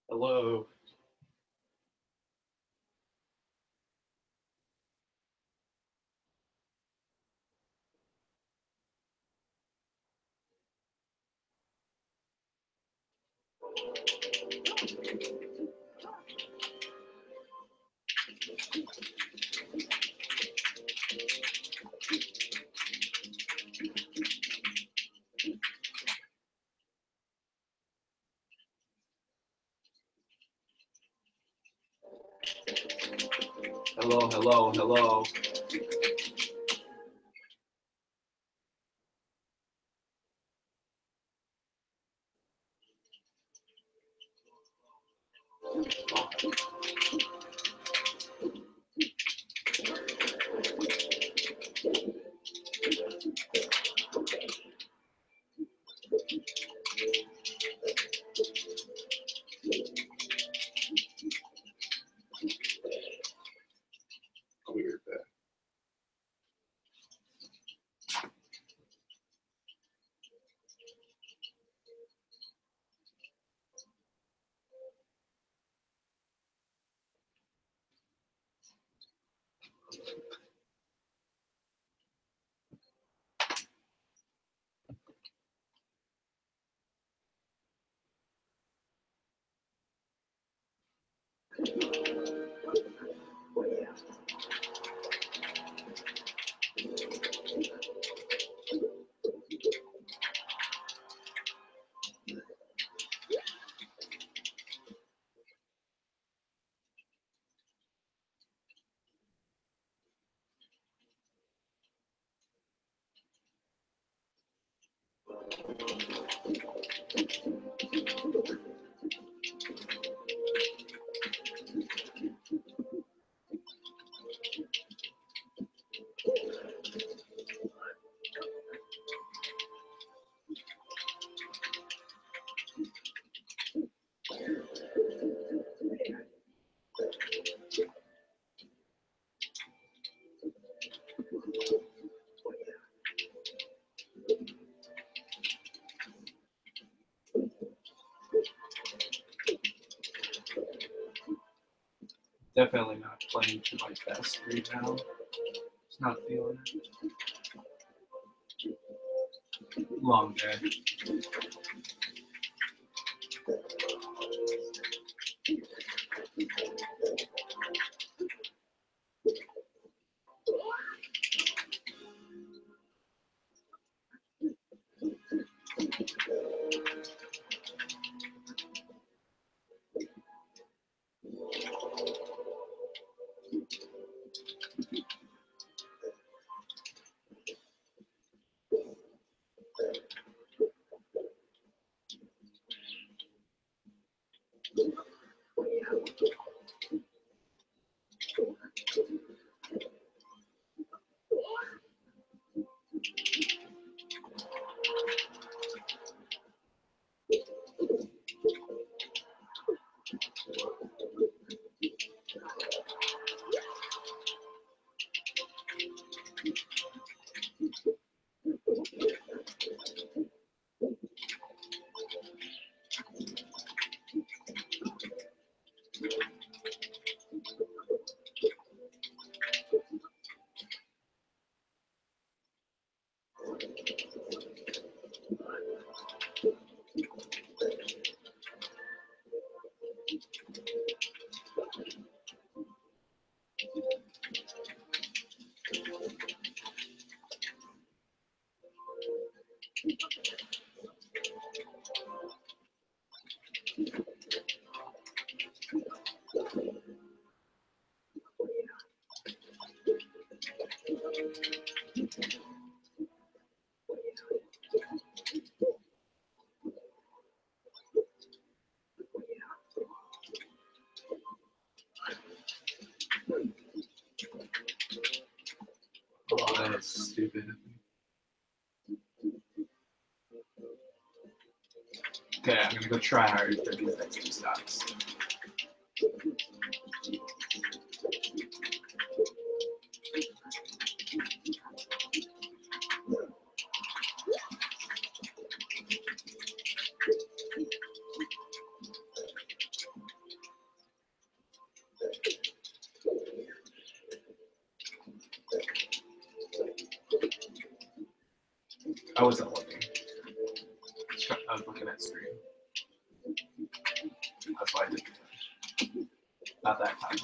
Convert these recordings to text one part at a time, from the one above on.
Hello. Hello, hello, hello. Weird that. Definitely not playing to my best right now. It's not feeling it. Long day. Oh, that was stupid. Okay, I'm gonna go try hard for these next two stocks. I wasn't looking. I was looking at stream. That's why I didn't finish. Not that time.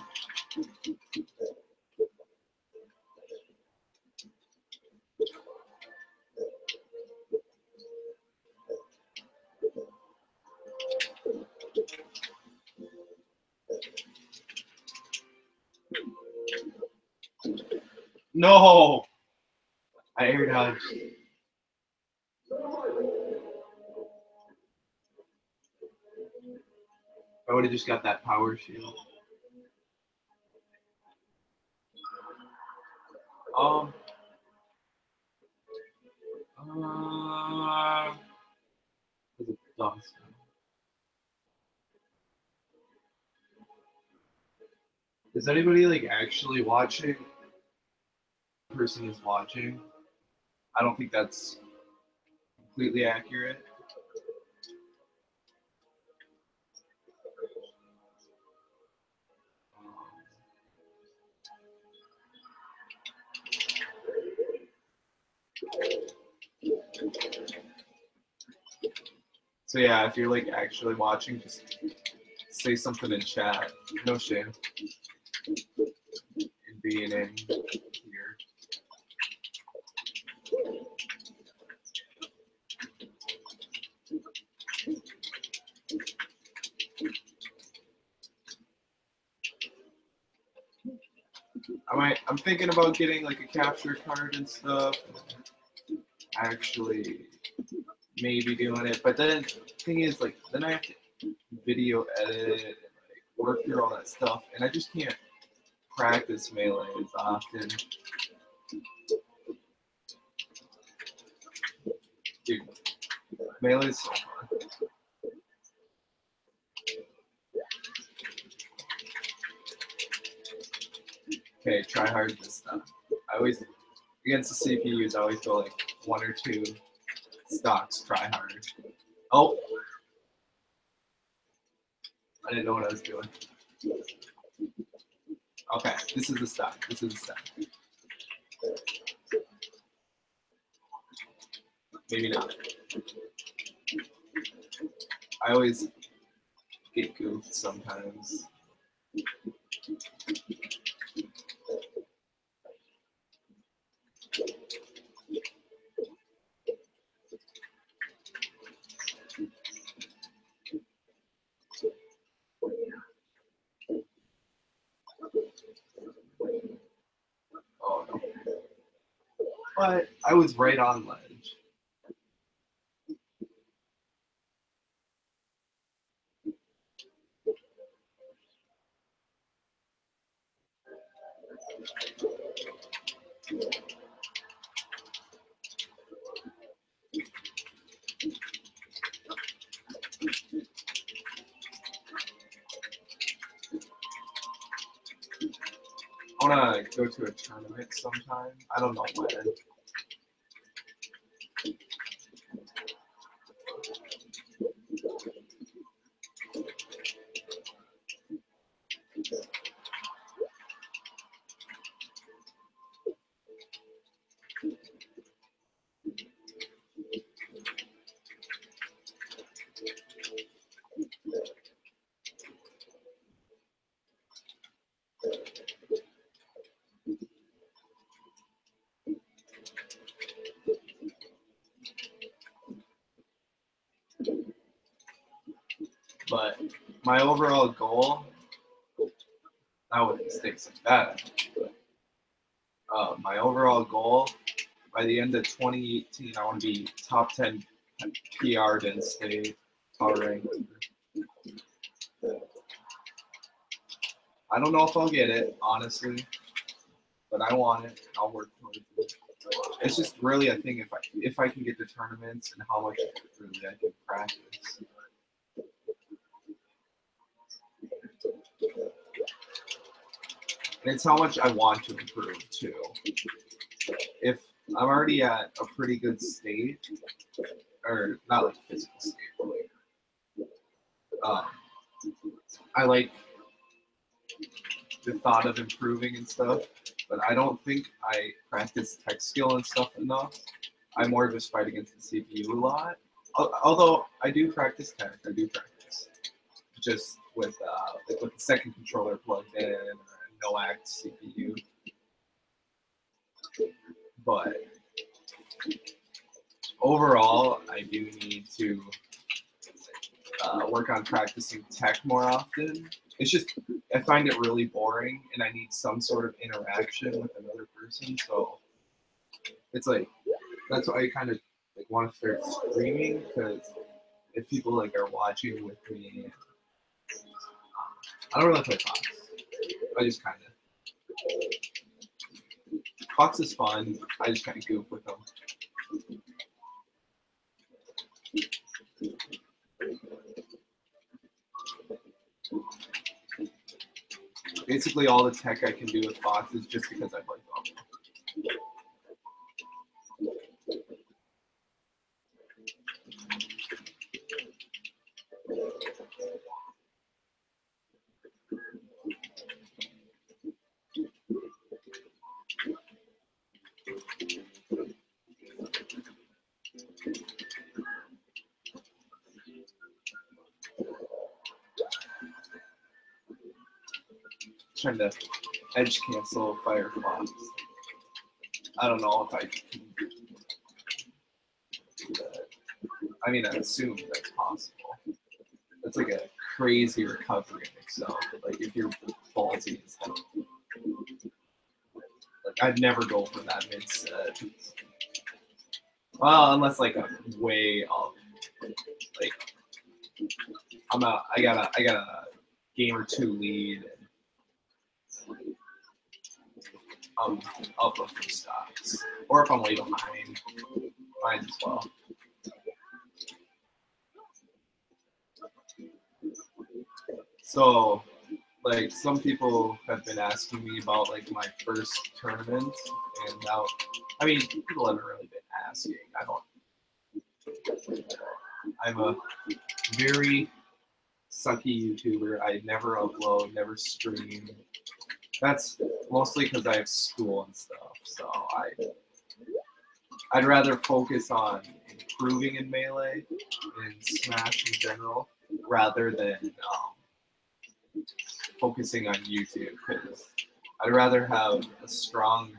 No! I air dodged. I would have just got that power shield. Is anybody like actually watching? The person is watching. I don't think that's completely accurate. So yeah, if you're like actually watching, just say something in chat. No shame in being in here. I'm thinking about getting like a capture card and stuff. Actually, maybe doing it, but then the thing is, like, then I have to video edit and like work through all that stuff, and I just can't practice melee as often. Dude, melee is so fun. Okay, try hard this stuff. I always, against the CPUs, I always go like 1 or 2 stocks, try hard. Oh! I didn't know what I was doing. Okay, this is the stock. This is the stock. Maybe not. I always get goofed sometimes. Oh no. But I was right on ledge. I wanna go to a tournament sometime. I don't know when. But my overall goal, I wouldn't mistakes like that. My overall goal by the end of 2018, I want to be top 10 PR'd in state, top ranked. I don't know if I'll get it, honestly, but I want it. I'll work towards it. It's just really a thing if I can get to tournaments and how much really I can practice. And it's how much I want to improve too. If I'm already at a pretty good state, or not like physical state, but like, I like the thought of improving and stuff, but I don't think I practice tech skill and stuff enough I more just fight against the CPU a lot. Although I do practice tech, I do practice just with the second controller plugged in, or no act CPU. But overall, I do need to work on practicing tech more often. It's just I find it really boring, and I need some sort of interaction with another person. So it's like that's why I kind of like want to start streaming, because if people like are watching with me, I don't really play Fox. I just kind of Fox is fun. I just kind of goof with them. Basically, all the tech I can do with Fox is just because I play Fox. Trying to edge cancel Firefox. I don't know if I can do that. I mean, I assume that's possible. That's like a crazy recovery in Excel. Like if you're ballsy as hell. Like I'd never go for that mid set. Well, unless like I'm way up. Like I got a game or two lead. I'm up a few stocks. Or if I'm way behind, might as well. So, like, some people have been asking me about, like, my first tournament, and now, I mean, people haven't really been asking. I'm a very sucky YouTuber. I never upload, never stream. That's mostly because I have school and stuff, so I'd rather focus on improving in Melee and Smash in general, rather than focusing on YouTube, because I'd rather have a strong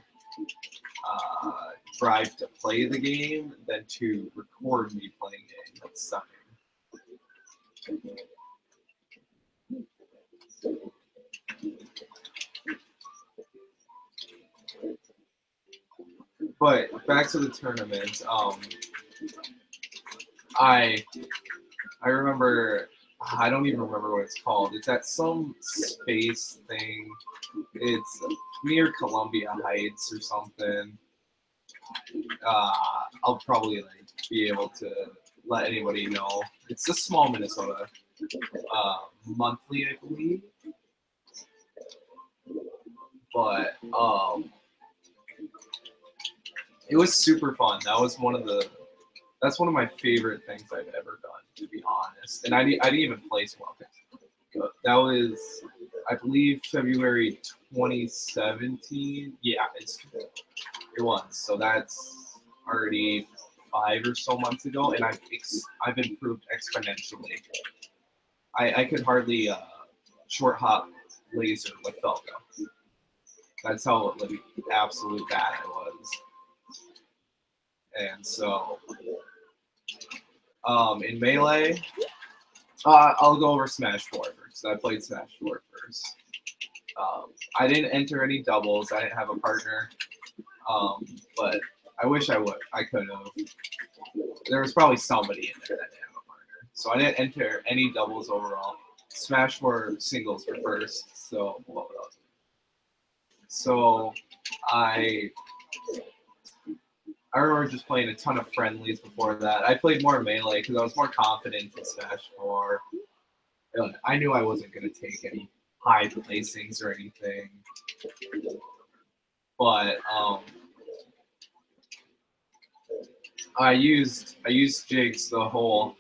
drive to play the game than to record me playing it and sucking. But back to the tournament, I remember, I don't even remember what it's called. It's at some space thing. It's near Columbia Heights or something. I'll probably like be able to let anybody know. It's a small Minnesota, monthly, I believe. But it was super fun. That's one of my favorite things I've ever done, to be honest. And I didn't even place well. That was, I believe, February 2017. Yeah, it was. So that's already 5 or so months ago, and I've improved exponentially. I could hardly short hop laser with Falco. That's how like absolute bad I was. And so, in Melee, I'll go over Smash 4 first. I played Smash 4 first. I didn't enter any doubles. I didn't have a partner. But I wish I would. I could have. There was probably somebody in there that didn't have a partner. So I didn't enter any doubles overall. Smash 4 singles were first. So what else? So I remember just playing a ton of friendlies before that. I played more Melee because I was more confident in Smash 4. I knew I wasn't going to take any high placings or anything. But I used jigs the whole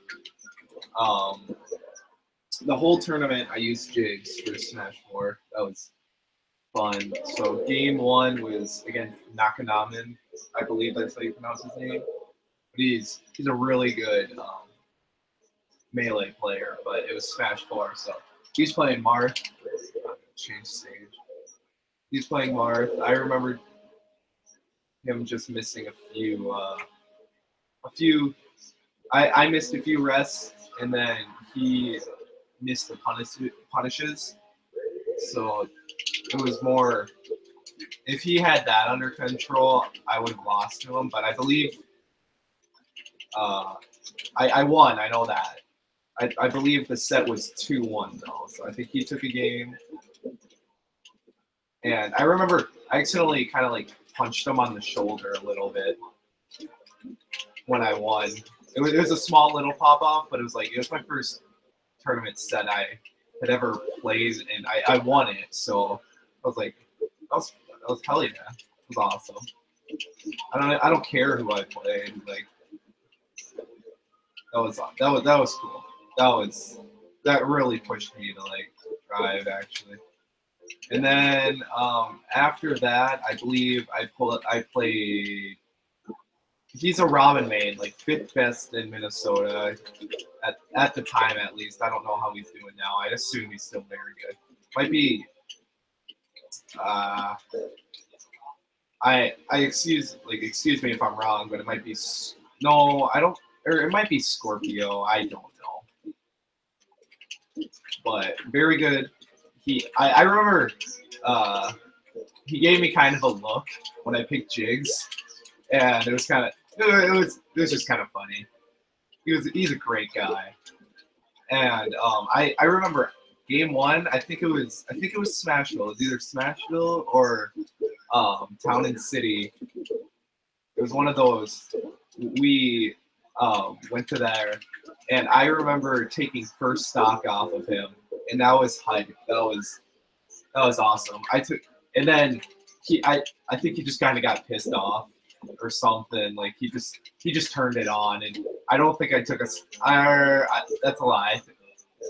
tournament. I used jigs for Smash 4. That was fun. So game 1 was against Nakanamen. I believe that's how you pronounce his name. But he's a really good melee player. But it was Smash 4, so he's playing Marth. Change stage. He's playing Marth. I remember him just missing a few. I missed a few rests, and then he missed the punishes. So it was more. If he had that under control, I would have lost to him. But I believe I won. I know that. I believe the set was 2-1 though. So I think he took a game. And I remember I accidentally kind of like punched him on the shoulder a little bit when I won. It was a small little pop off, but it was my first tournament set I had ever played, and I won it. So I was like, that was hell yeah, it was awesome. I don't care who I played. Like that was cool. That really pushed me to like drive actually. And then after that, I believe I played. He's a Robin main, like 5th best in Minnesota at the time at least. I don't know how he's doing now. I assume he's still very good. Might be. Excuse me if I'm wrong, but it might be no. I don't. Or it might be Scorpio. I don't know. But very good. I remember he gave me kind of a look when I picked Jigs, and it was just kind of funny. He's a great guy, and I remember game 1. I think it was Smashville. It was either Smashville or Town and City. It was one of those. We went to there, and I remember taking first stock off of him, and that was hype. That was awesome. And then I think he just kind of got pissed off or something. Like he just turned it on, and I don't think I took that's a lie.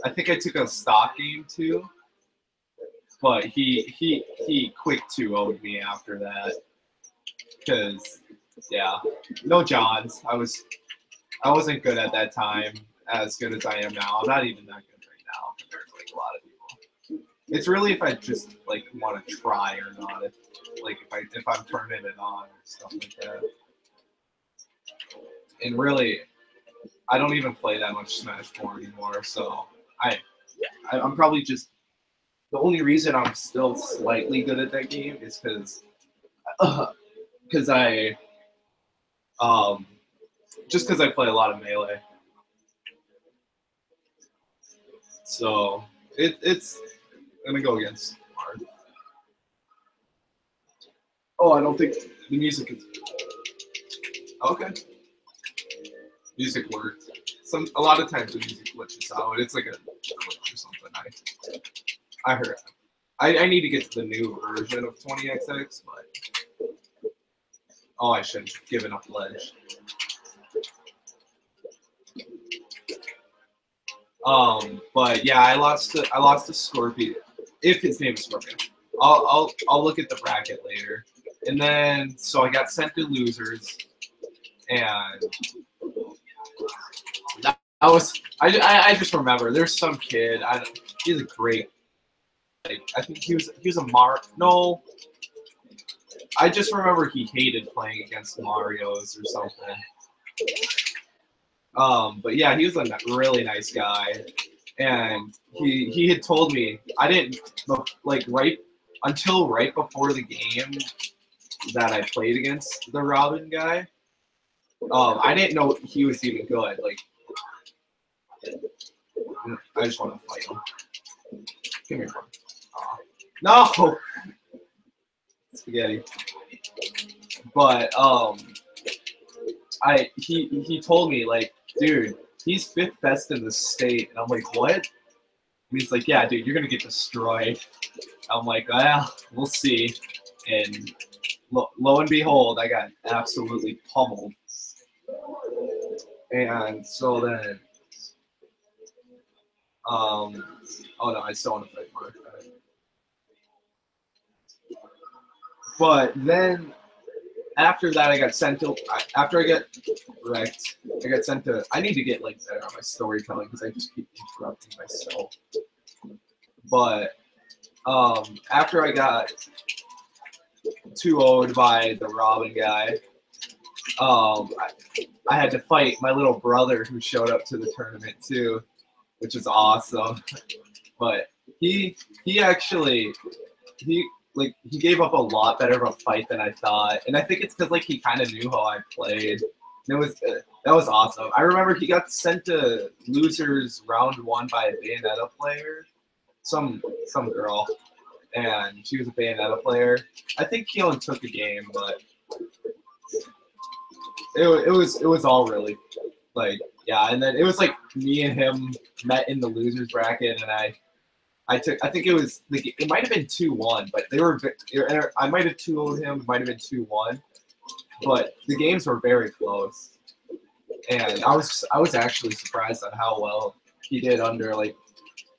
I think I took a stock game too, but he quick 2-0'd me after that because yeah, no Johns. I wasn't good at that time, as good as I am now. I'm not even that good right now compared to like a lot of people. It's really if I just like want to try or not. If I'm turning it on or stuff like that. And really, I don't even play that much Smash 4 anymore. So I'm probably just the only reason I'm still slightly good at that game is because I just because I play a lot of Melee. So it's I'm gonna go against Marth. Oh, I don't think the music is okay. Music worked. A lot of times the music glitches out. It's like a glitch or something. I heard. I need to get to the new version of 20XX, but I should have given up Ledge. But yeah, I lost to Scorpio. If his name is Scorpio, I'll look at the bracket later. And then so I got sent to losers, and I just remember there's some kid. He's a great. I think he was a No, I just remember he hated playing against Mario's or something. But yeah, he was a really nice guy, and he had told me I didn't like right before the game that I played against the Robin guy. I didn't know he was even good. Like, I just want to fight him. Give me one. No, spaghetti. But he told me like, dude, he's 5th best in the state, and I'm like, what? And he's like, yeah, dude, you're gonna get destroyed. I'm like, well, we'll see. And lo and behold, I got absolutely pummeled. And so then, oh no, I still want to fight Mark. But then after that, I got sent to. After I got wrecked, I got sent to. I need to get like better on my storytelling because I just keep interrupting myself. But after I got 2-0'd by the Robin guy, I had to fight my little brother who showed up to the tournament too, which is awesome. But he actually he gave up a lot better of a fight than I thought, and I think it's because like he kind of knew how I played. And that was awesome. I remember he got sent to losers round 1 by a Bayonetta player, some girl, and she was a Bayonetta player. I think Keelan took a game, but it was all really like yeah. And then it was like me and him met in the losers bracket, and I think it was like it might have been 2-1, but I might have 2-0'd him. It might have been 2-1, but the games were very close, and I was actually surprised on how well he did under like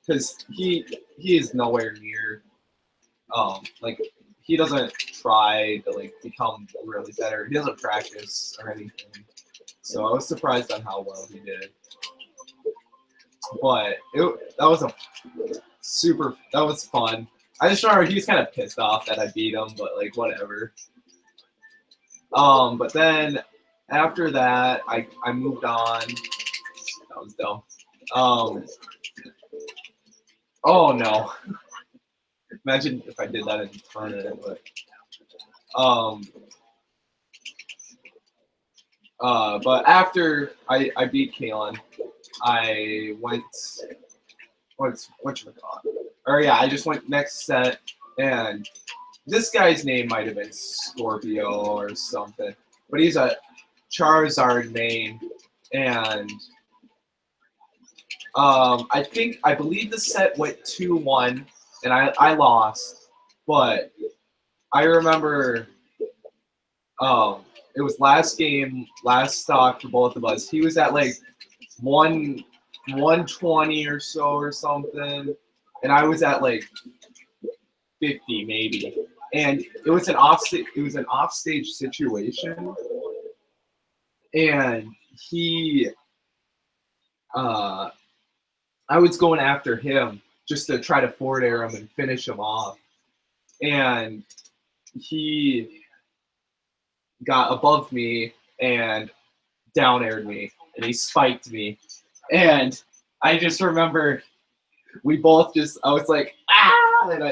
because he is nowhere near like he doesn't try to like become really better. He doesn't practice or anything, so I was surprised on how well he did. But that was fun. I just remember he was kind of pissed off that I beat him, but like whatever. But then after that, I moved on. That was dumb. Oh no! Imagine if I did that in the tournament, but but after I beat Kalen, I went. Whatchamacallit? Or yeah, I just went next set, and this guy's name might have been Scorpio or something, but he's a Charizard main, and I believe the set went 2-1, and I lost, but I remember it was last game, last stock for both of us. He was at like 120 or so or something, and I was at like 50 maybe. And it was an offstage situation, and I was going after him just to try to forward air him and finish him off, and he got above me and down aired me, and he spiked me, and I just remember we both I was like ah, and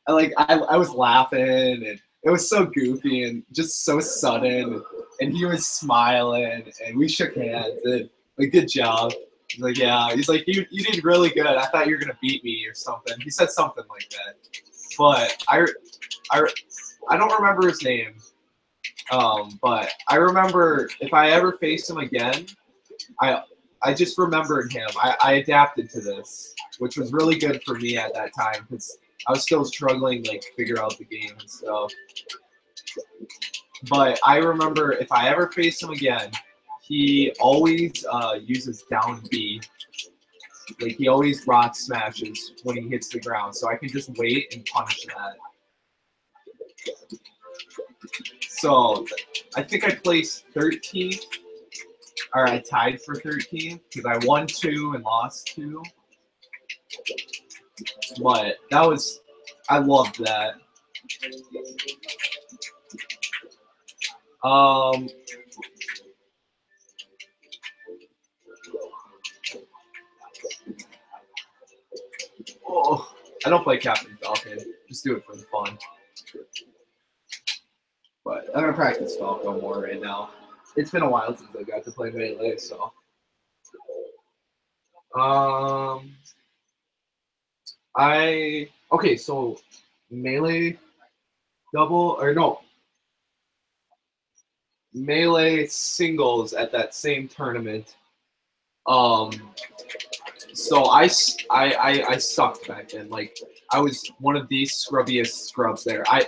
I was laughing, and it was so goofy and just so sudden, and he was smiling, and we shook hands, and like good job. He's like yeah, he's like you did really good. I thought you were gonna beat me or something. He said something like that, but I don't remember his name. But I remember if I ever faced him again, I just remembered him. I adapted to this, which was really good for me at that time because I was still struggling like figure out the game and stuff. But I remember if I ever faced him again, he always uses down B. Like he always rock smashes when he hits the ground, so I can just wait and punish that. So I think I placed 13th, or I tied for 13th because I won 2 and lost 2. But I loved that. Oh, I don't play Captain Falcon. Just do it for the fun. But I'm gonna practice Falco more right now. It's been a while since I got to play Melee, so. Okay, so Melee double or no. Melee singles at that same tournament. So I sucked back then. Like I was one of the scrubbiest scrubs there. I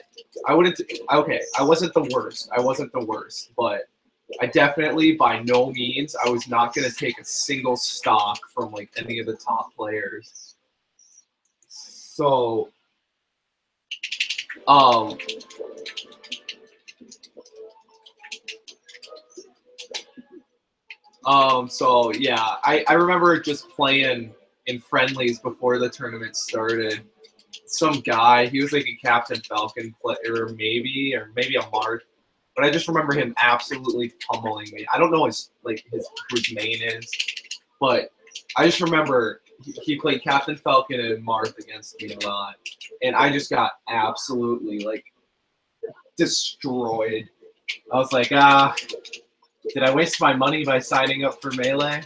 wasn't the worst. I wasn't the worst, but I definitely by no means I was not gonna take a single stock from like any of the top players. So So yeah, I remember just playing in friendlies before the tournament started. Some guy, he was like a Captain Falcon player, maybe, or maybe a Mark. But I just remember him absolutely pummeling me. I don't know whose main is, but I just remember he played Captain Falcon and Marth against me a lot, and I just got absolutely like destroyed. I was like, did I waste my money by signing up for Melee?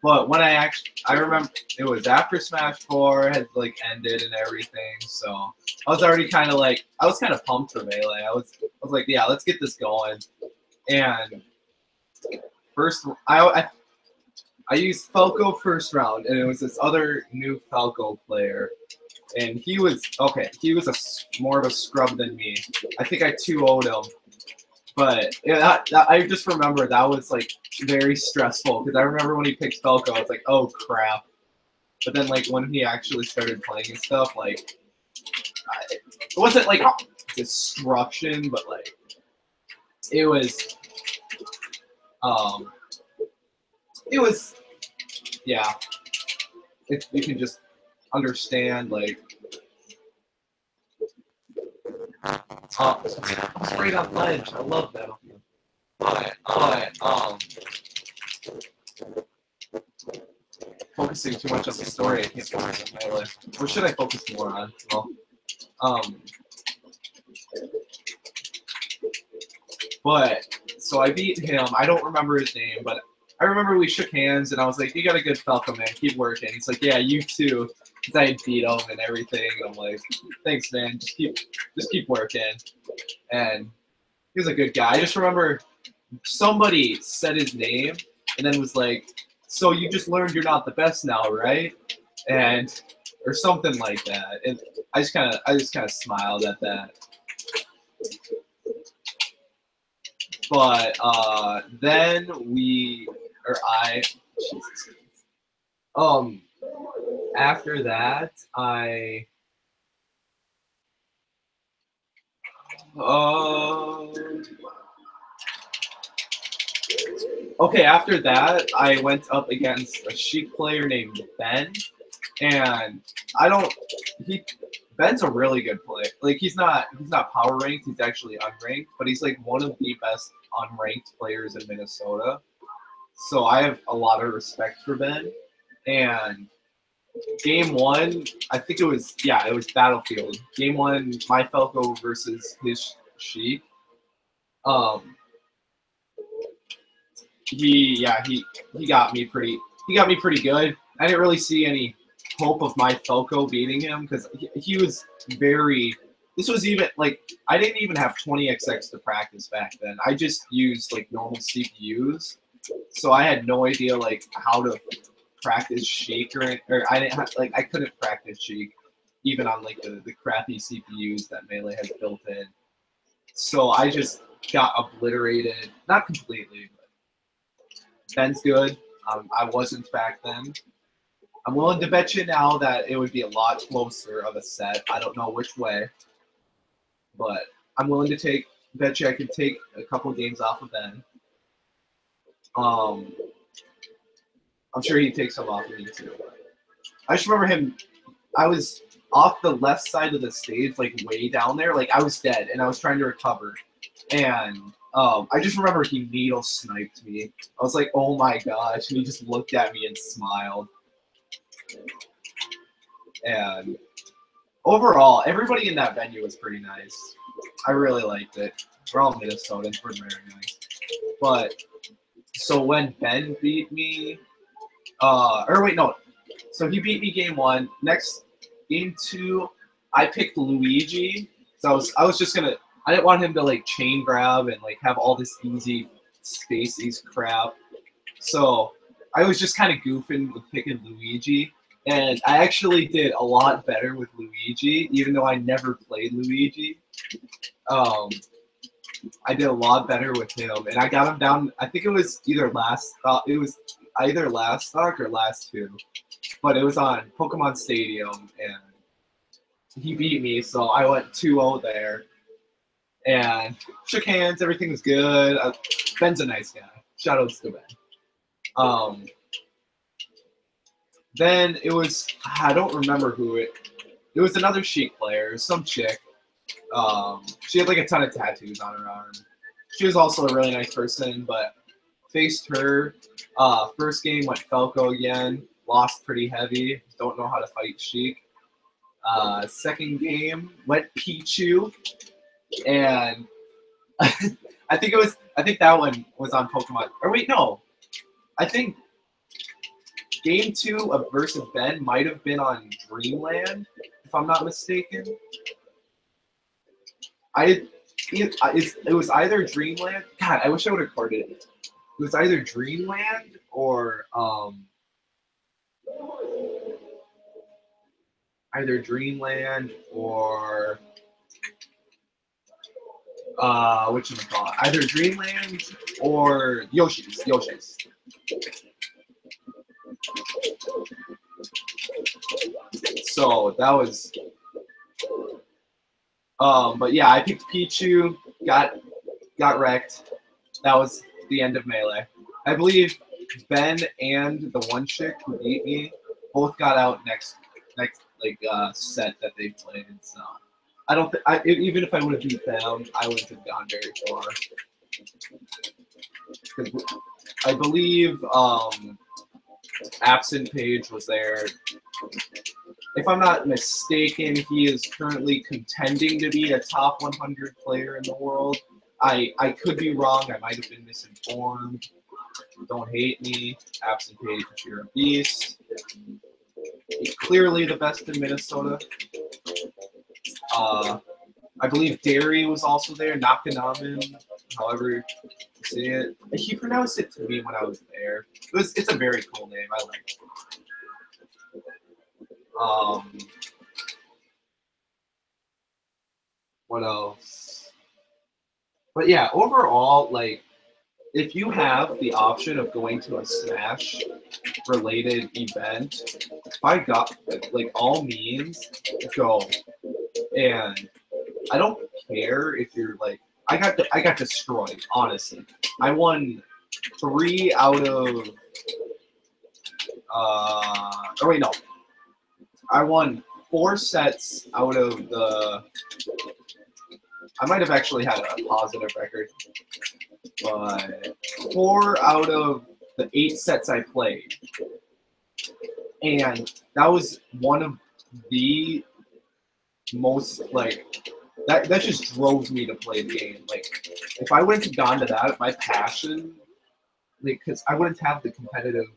But when I remember it was after Smash 4 had like ended and everything, so I was already kind of like, I was kind of pumped for Melee. I was like, yeah, let's get this going. And first, I used Falco first round, and it was this other new Falco player, and he was okay. He was more of a scrub than me. I think I 2-0'd him. But yeah, I just remember that was like very stressful because I remember when he picked Falco, I was like, oh crap. But then like when he actually started playing and stuff, like it wasn't like destruction, but like it was yeah. If you can just understand like straight on ledge. I love that. But focusing too much on the story, I can't focus on my list. What should I focus more on? Well, but so I beat him. I don't remember his name, but I remember we shook hands, and I was like, "You got a good Falco, man. Keep working." He's like, "Yeah, you too." Because I had beat him and everything, and I'm like, "Thanks, man. Just keep working." And he was a good guy. I just remember somebody said his name, and then was like, "So you just learned you're not the best now, right?" And or something like that. And I just kind of smiled at that. But then Jesus. After that, okay, after that, I went up against a Sheik player named Ben, and Ben's a really good player. Like he's not power ranked, he's actually unranked, but he's like one of the best unranked players in Minnesota. So I have a lot of respect for Ben. And game one, I think it was Battlefield. Game one, my Falco versus his Sheik. He got me pretty good. I didn't really see any hope of my Falco beating him because he was very. This was even like I didn't even have 20xx to practice back then. I just used like normal CPUs, so I had no idea like how to practice Sheik or I didn't have, like I couldn't practice Sheik even on like the crappy CPUs that Melee has built in. So I just got obliterated, not completely. Ben's good. I wasn't back then. I'm willing to bet you now that it would be a lot closer of a set. I don't know which way, but I'm willing to bet you I could take a couple games off of Ben. I'm sure he'd take some off of me too. I just remember him. I was off the left side of the stage, like way down there. Like I was dead, and I was trying to recover. And I just remember he needle sniped me. I was like, oh my gosh. And he just looked at me and smiled. And overall, everybody in that venue was pretty nice. I really liked it. We're all Minnesotans. We're very nice. But, so when Ben beat me, So he beat me game one. Next, game two, I picked Luigi. So I was just going to, I didn't want him to like chain grab and like have all this easy spaces crap. So I was just kind of goofing with picking Luigi. And I actually did a lot better with Luigi, even though I never played Luigi. I did a lot better with him, and I got him down. I think it was either last stock or last two, but it was on Pokemon Stadium, and he beat me, so I went 2-0 there, and shook hands. Everything was good. Ben's a nice guy. Shoutouts to Ben. Then it was, I don't remember who it was another Sheik player, some chick. She had like a ton of tattoos on her arm. She was also a really nice person, but faced her. First game went Falco again, lost pretty heavy. Don't know how to fight Sheik. Second game went Pichu, and I think that one was on Pokemon. Or wait, no, I think game 2 of versus Ben might have been on Dreamland, if I'm not mistaken. It was either Dreamland. God, I wish I would have recorded it. It was either Dreamland or either Dreamland or whatchamacallit, either Dreamland or Yoshi's. So that was but yeah, I picked Pichu, got wrecked. That was the end of Melee. I believe Ben and the one chick who beat me both got out next like set that they played. So I don't even if I would have beat them, I wouldn't have gone very far. I believe Absent Page was there. If I'm not mistaken, he is currently contending to be a top 100 player in the world. I could be wrong. I might have been misinformed. Don't hate me. Absent Page, you're a beast. He's clearly the best in Minnesota. I believe Derry was also there. Nakanamen, however you say it. He pronounced it to me when I was there. It's a very cool name. I like it. What else? But yeah, overall, like, if you have the option of going to a Smash related event, by God, like all means, go. And I don't care if you're like, I got destroyed, honestly. I won 3 out of or wait, no. I won 4 sets out of the. I might have actually had a positive record, but 4 out of the 8 sets I played, and that was one of the most like that just drove me to play the game. Like, if I wouldn't have gone to that, my passion, like, because I wouldn't have the competitive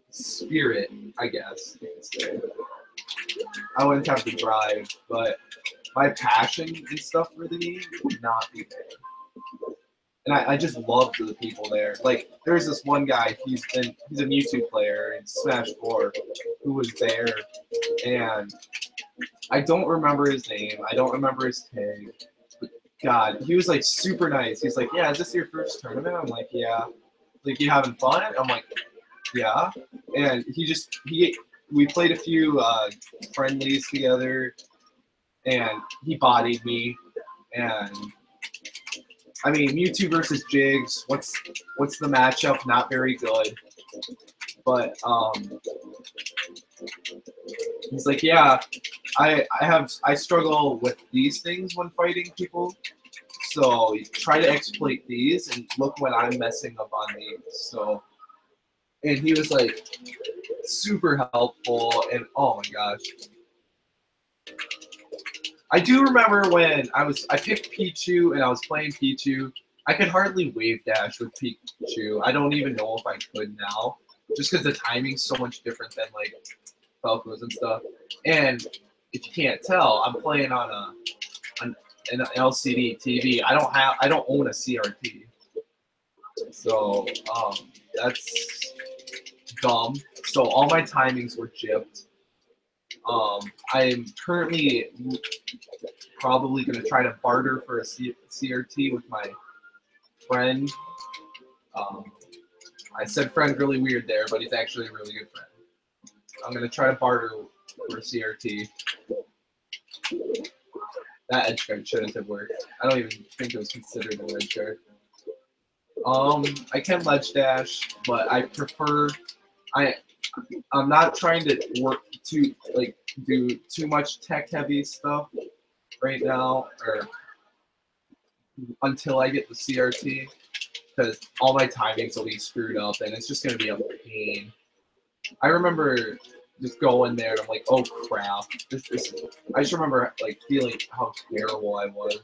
spirit, I guess you could say. I wouldn't have the drive, but my passion and stuff for the game would not be there. And I just loved the people there. Like, there's this one guy, he's a Mewtwo player in Smash 4 who was there, and I don't remember his name. I don't remember his tag. But God, he was like super nice. He's like, "Yeah, is this your first tournament?" I'm like, "Yeah." Like, "You having fun?" I'm like, "Yeah." And we played a few friendlies together, and he bodied me. And I mean, Mewtwo versus Jigs. What's the matchup? Not very good. But he's like, "Yeah, I struggle with these things when fighting people. So try to exploit these, and look when I'm messing up on these." So, and he was like super helpful, and oh my gosh. I do remember when I picked Pichu and I was playing Pichu. I could hardly wave dash with Pichu. I don't even know if I could now, just because the timing's so much different than like Falcos and stuff. And if you can't tell, I'm playing on an LCD TV. I don't own a CRT, so that's dumb. So all my timings were gypped. I'm currently probably going to try to barter for a CRT with my friend. I said friend really weird there, but he's actually a really good friend. I'm going to try to barter for a CRT. That edge guard shouldn't have worked. I don't even think it was considered an edge guard. I can ledge dash, but I prefer I'm not trying to work too do too much tech heavy stuff right now or until I get the CRT because all my timings will be screwed up and it's just gonna be a pain. I remember just going there and I'm like, oh crap. I just remember like feeling how terrible I was.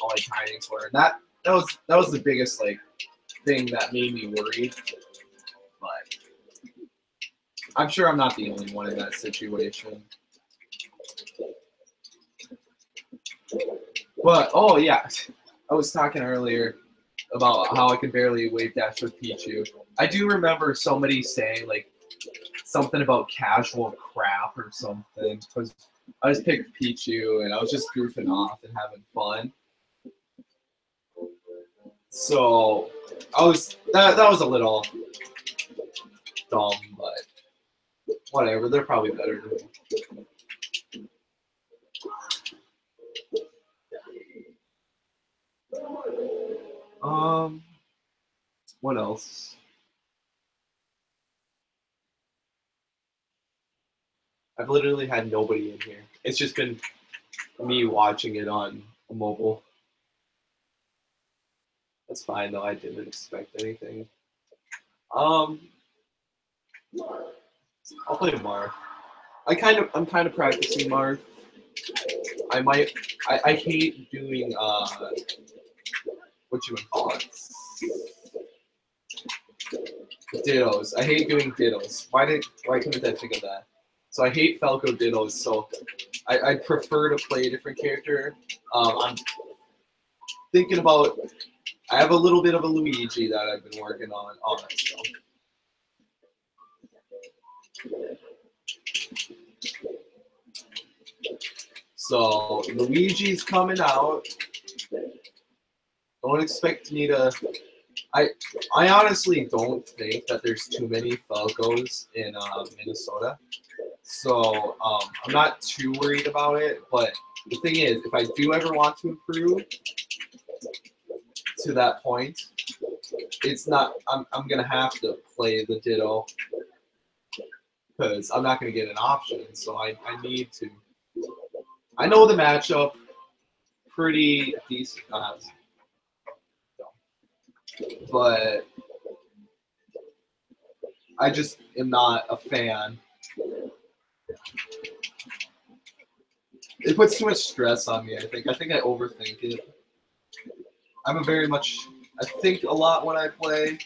All my timings were. And that was the biggest like thing that made me worried. But I'm sure I'm not the only one in that situation. But oh yeah, I was talking earlier about how I can barely wave dash with Pichu. I do remember somebody saying like something about casual crap or something because I just picked Pichu and I was just goofing off and having fun. So I was that was a little dumb, but whatever. They're probably better than me. What else? I've literally had nobody in here. It's just been me watching it on mobile. That's fine though. I didn't expect anything. I'll play Marth. I'm kind of practicing Marth. I hate doing what you would call it. Dittos. I hate doing dittos. Why couldn't I think of that? So I hate Falco dittos. So I prefer to play a different character. I'm thinking about. I have a little bit of a Luigi that I've been working on it. So Luigi's coming out. Don't expect me to. I honestly don't think that there's too many Falcos in Minnesota, so I'm not too worried about it. But the thing is, if I do ever want to improve to that point, it's not. I'm gonna have to play the Ditto because I'm not gonna get an option. So I need to. I know the matchup pretty decent. But I just am not a fan. It puts too much stress on me, I think. I think I overthink it. I think a lot when I play.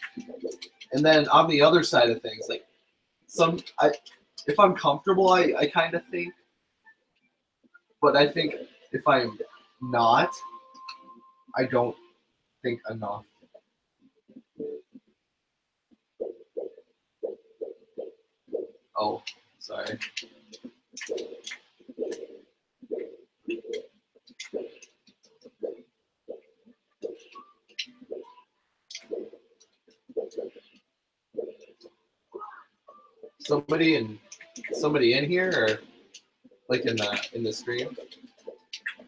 And then on the other side of things, like if I'm comfortable, I kind of think. But I think if I'm not, I don't think enough. Oh, sorry. Somebody in here or like in the stream?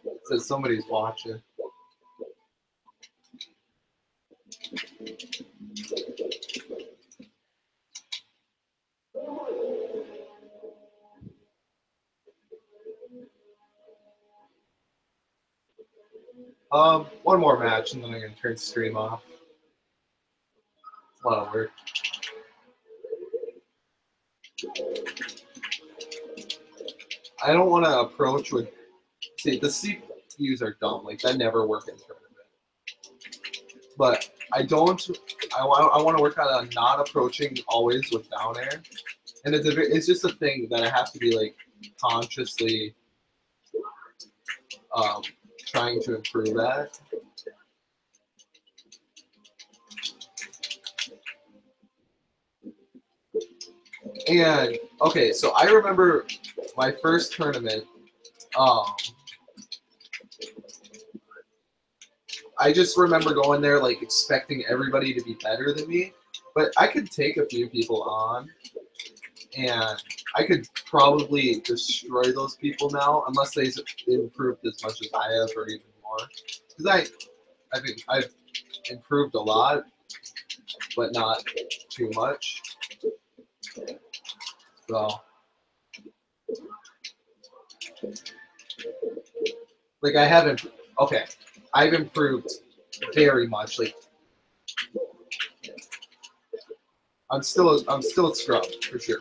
It says somebody's watching. One more match and then I'm gonna turn the stream off. It's a lot of work. I don't want to approach with. See, the CPUs are dumb. Like that never work in tournament. But I don't. I want to work on not approaching always with down air, and it's just a thing that I have to be like consciously trying to improve at. And okay, so I remember my first tournament. I just remember going there like expecting everybody to be better than me, but I could take a few people on, and I could probably destroy those people now unless they improved as much as I have or even more. Because I think I've improved a lot, but not too much. So, like I haven't. Okay, I've improved very much. Like I'm still a scrub for sure.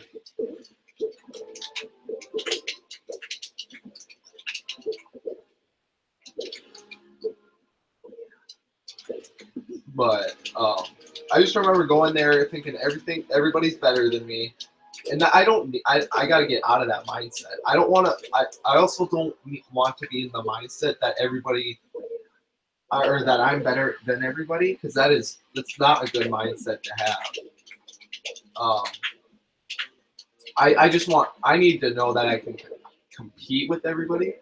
But I just remember going there thinking everybody's better than me, and I don't. I got to get out of that mindset. I don't want to. I also don't want to be in the mindset that everybody or that I'm better than everybody, because that's not a good mindset to have. Um, I need to know that I can compete with everybody,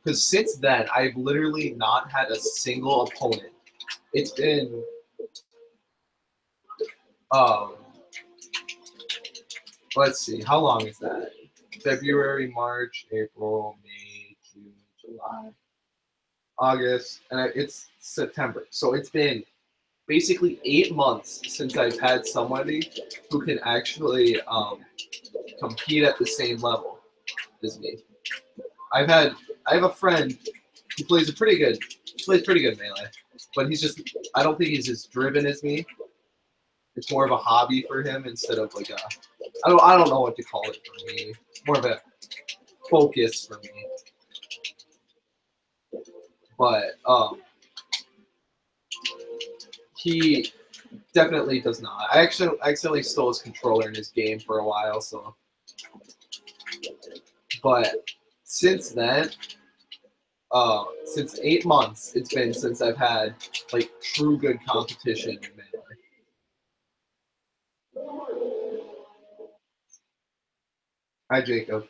because since then I've literally not had a single opponent. It's been um, let's see, how long is that? February, March, April, May, June, July, August, and it's September. So it's been basically 8 months since I've had somebody who can actually compete at the same level as me. I have a friend who plays pretty good melee, but I don't think he's as driven as me. It's more of a hobby for him instead of like I don't know what to call it for me. It's more of a focus for me. But he definitely does not. I accidentally stole his controller in his game for a while, so. But since then, since 8 months, it's been since I've had like true good competition in Melee. Hi, Jacob.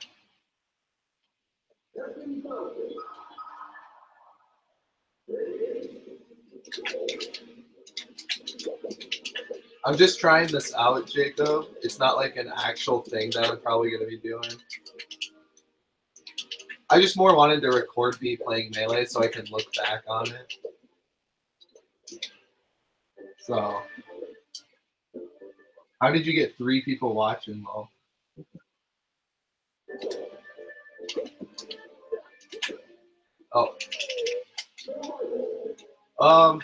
I'm just trying this out, Jacob. It's not like an actual thing that I'm probably going to be doing. I just more wanted to record me playing Melee so I can look back on it. So, how did you get 3 people watching, Mo? Oh. Um.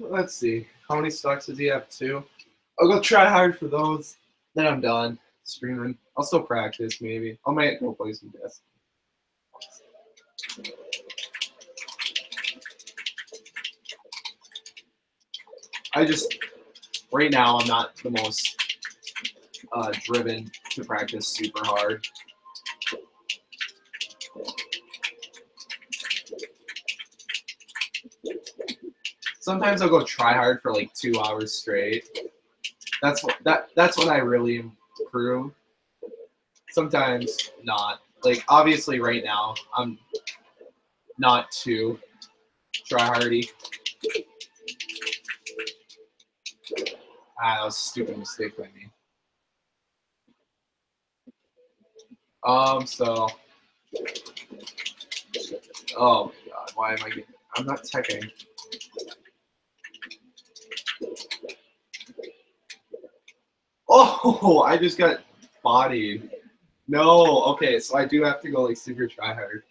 Let's see. How many stocks does he have? 2. I'll go try hard for those. Then I'm done streaming. I'll still practice maybe. I might go play some disc. Right now I'm not the most driven to practice super hard. Sometimes I'll go try hard for like 2 hours straight. That's when I really improve. Sometimes not. Like obviously right now I'm not too try hardy. That was a stupid mistake by me. So oh god, why am I getting I'm not teching. Oh, I just got bodied. No, okay, so I do have to go like super try hard.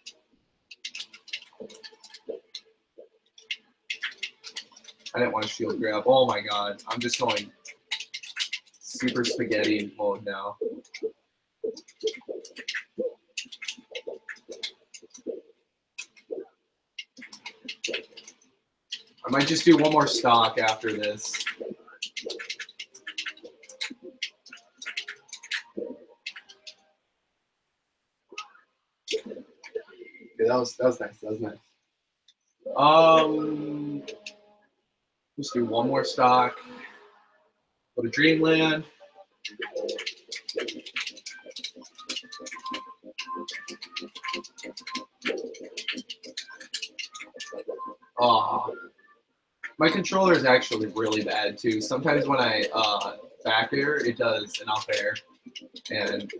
I didn't want to shield grab. Oh my god, I'm just going super spaghetti mode now. I might just do one more stock after this. Yeah, that was nice. That was nice. Just do one more stock. Go to Dreamland. Oh, my controller is actually really bad too. Sometimes when I back air, it does an up air, and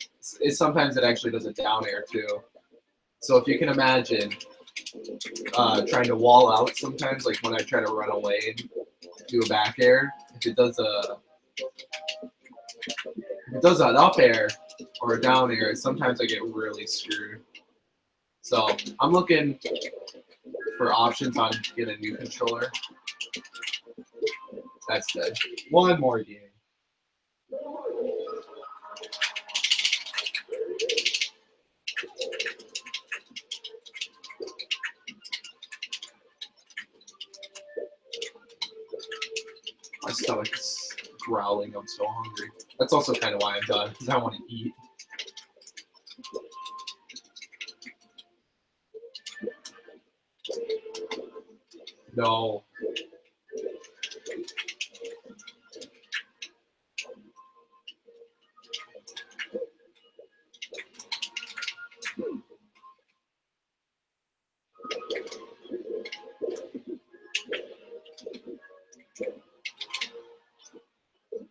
sometimes it actually does a down air too. So if you can imagine trying to wall out sometimes, like when I try to run away and do a back air, if it does an up air or a down air, sometimes I get really screwed. So I'm looking for options on getting a new controller. That's good. One more game. My stomach is growling. I'm so hungry. That's also kind of why I'm done, because I want to eat. No.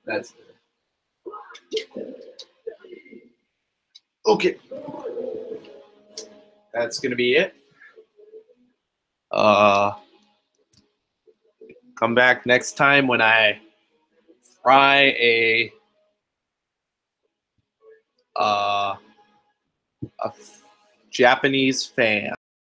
That's good. Okay. That's gonna be it. Come back next time when I fry a Japanese fan.